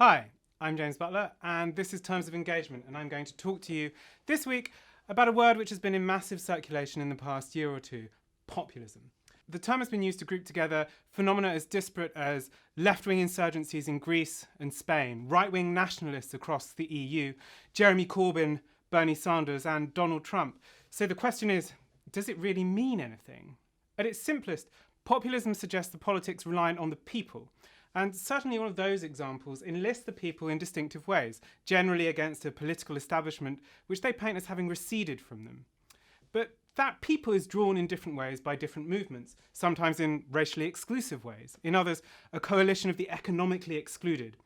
Hi, I'm James Butler, and this is Terms of Engagement, and I'm going to talk to you this week about a word which has been in massive circulation in the past year or two: populism. The term has been used to group together phenomena as disparate as left-wing insurgencies in Greece and Spain, right-wing nationalists across the EU, Jeremy Corbyn, Bernie Sanders, and Donald Trump. So the question is, does it really mean anything? At its simplest, populism suggests the politics reliant on the people. And certainly all of those examples enlist the people in distinctive ways, generally against a political establishment which they paint as having receded from them. But that people is drawn in different ways by different movements, sometimes in racially exclusive ways, in others a coalition of the economically excluded.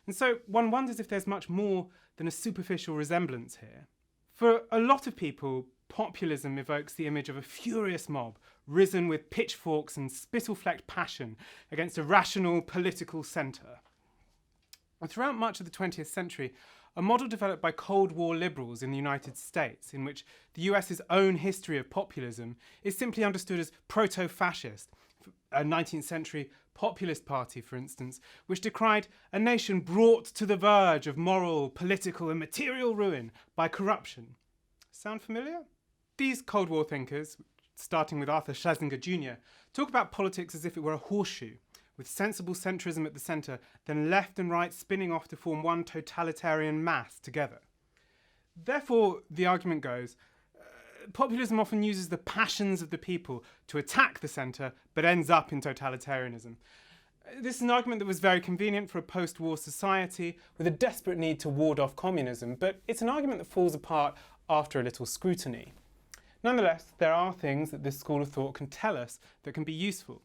And so one wonders if there's much more than a superficial resemblance here. For a lot of people, populism evokes the image of a furious mob risen with pitchforks and spittle-flecked passion against a rational political centre. Throughout much of the 20th century, a model developed by Cold War liberals in the United States, in which the US's own history of populism is simply understood as proto-fascist, a 19th century populist party, for instance, which decried a nation brought to the verge of moral, political and material ruin by corruption. Sound familiar? These Cold War thinkers, starting with Arthur Schlesinger Jr., talk about politics as if it were a horseshoe, with sensible centrism at the centre, then left and right spinning off to form one totalitarian mass together. Therefore, the argument goes, populism often uses the passions of the people to attack the centre, but ends up in totalitarianism. This is an argument that was very convenient for a post-war society with a desperate need to ward off communism, but it's an argument that falls apart after a little scrutiny. Nonetheless, there are things that this school of thought can tell us that can be useful,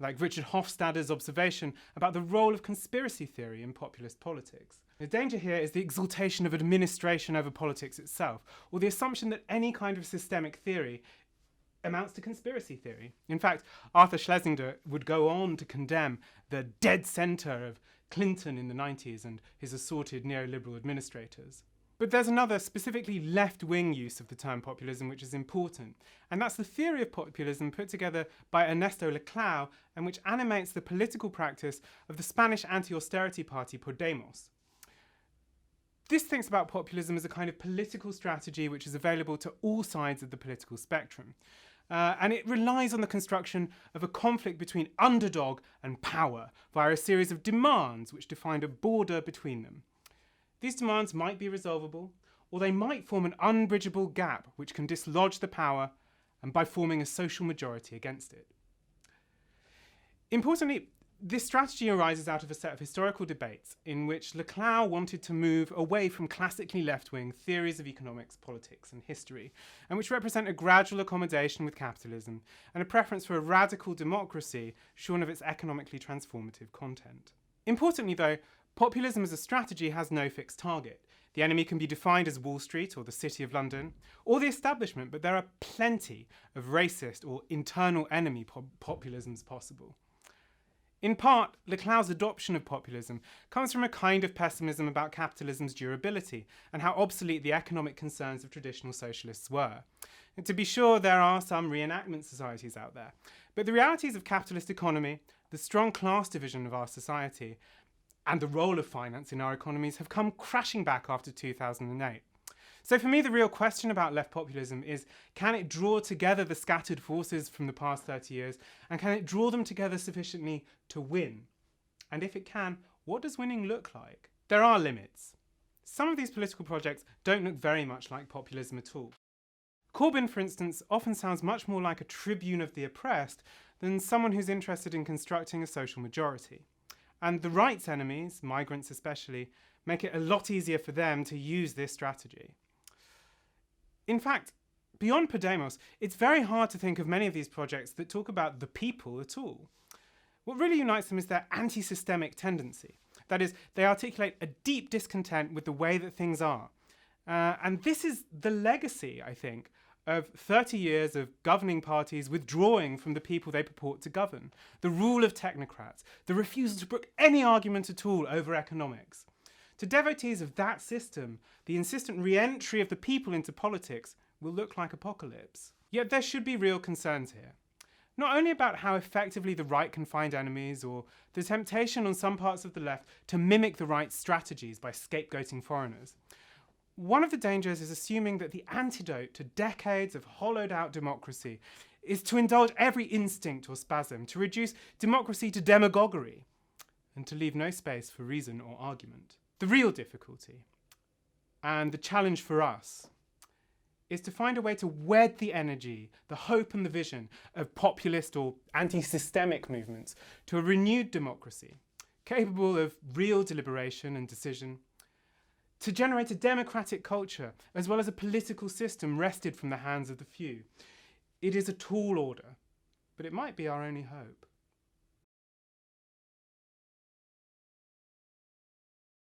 like Richard Hofstadter's observation about the role of conspiracy theory in populist politics. The danger here is the exaltation of administration over politics itself, or the assumption that any kind of systemic theory amounts to conspiracy theory. In fact, Arthur Schlesinger would go on to condemn the dead centre of Clinton in the 90s and his assorted neoliberal administrators. But there's another specifically left-wing use of the term populism which is important, and that's the theory of populism put together by Ernesto Laclau and which animates the political practice of the Spanish anti-austerity party Podemos. This thinks about populism as a kind of political strategy which is available to all sides of the political spectrum. And it relies on the construction of a conflict between underdog and power via a series of demands which define a border between them. These demands might be resolvable, or they might form an unbridgeable gap which can dislodge the power and by forming a social majority against it. Importantly, this strategy arises out of a set of historical debates in which Laclau wanted to move away from classically left-wing theories of economics, politics and history, and which represent a gradual accommodation with capitalism and a preference for a radical democracy shorn of its economically transformative content. Importantly though, populism as a strategy has no fixed target. The enemy can be defined as Wall Street or the City of London, or the establishment, but there are plenty of racist or internal enemy populisms possible. In part, Laclau's adoption of populism comes from a kind of pessimism about capitalism's durability and how obsolete the economic concerns of traditional socialists were. And to be sure, there are some reenactment societies out there, but the realities of capitalist economy, the strong class division of our society, and the role of finance in our economies have come crashing back after 2008. So for me, the real question about left populism is, can it draw together the scattered forces from the past 30 years, and can it draw them together sufficiently to win? And if it can, what does winning look like? There are limits. Some of these political projects don't look very much like populism at all. Corbyn, for instance, often sounds much more like a tribune of the oppressed than someone who's interested in constructing a social majority. And the right's enemies, migrants especially, make it a lot easier for them to use this strategy. In fact, beyond Podemos, it's very hard to think of many of these projects that talk about the people at all. What really unites them is their anti-systemic tendency. That is, they articulate a deep discontent with the way that things are. And this is the legacy, I think, of 30 years of governing parties withdrawing from the people they purport to govern, the rule of technocrats, the refusal to brook any argument at all over economics. To devotees of that system, the insistent re-entry of the people into politics will look like apocalypse. Yet there should be real concerns here. not only about how effectively the right can find enemies or the temptation on some parts of the left to mimic the right's strategies by scapegoating foreigners. One of the dangers is assuming that the antidote to decades of hollowed out democracy is to indulge every instinct or spasm, to reduce democracy to demagoguery, and to leave no space for reason or argument. The real difficulty, and the challenge for us, is to find a way to wed the energy, the hope and the vision of populist or anti-systemic movements to a renewed democracy, capable of real deliberation and decision, to generate a democratic culture as well as a political system wrested from the hands of the few. It is a tall order, but it might be our only hope.